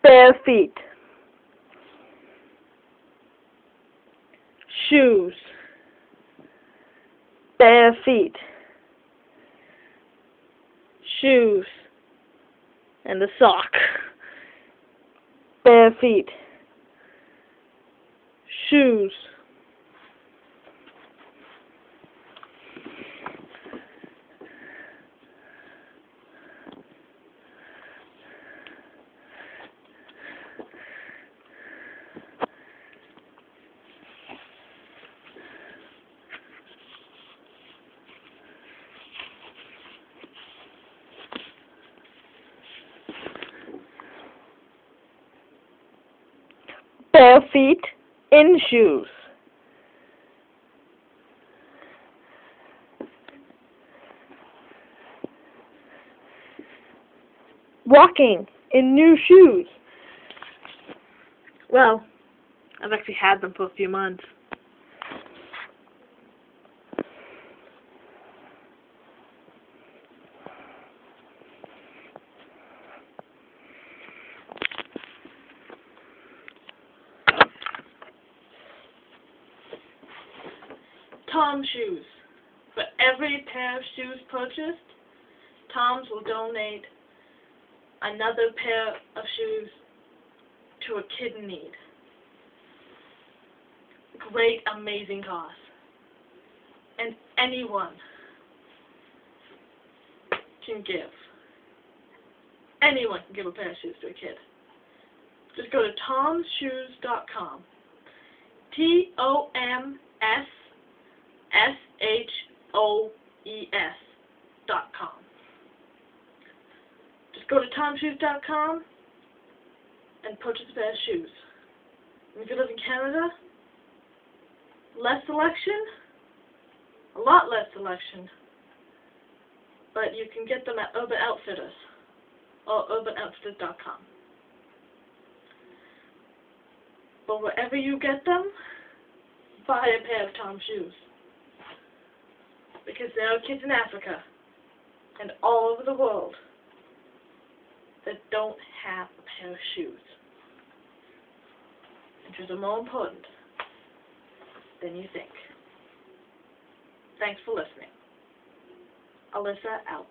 bare feet, shoes, bare feet, shoes, and a sock, bare feet, shoes, bare feet in shoes, walking in new shoes. Well, I've actually had them for a few months. Tom's shoes. For every pair of shoes purchased, Tom's will donate another pair of shoes to a kid in need. Great, amazing cause. And anyone can give. Anyone can give a pair of shoes to a kid. Just go to tomsshoes.com. TOMSSHOES.com. Just go to tomsshoes.com and purchase a pair of shoes. And if you live in Canada, less selection, a lot less selection, but you can get them at Urban Outfitters or urbanoutfitters.com. But wherever you get them, buy a pair of Tom's shoes. Because there are kids in Africa and all over the world that don't have a pair of shoes. Which are more important than you think. Thanks for listening. Alyssa out.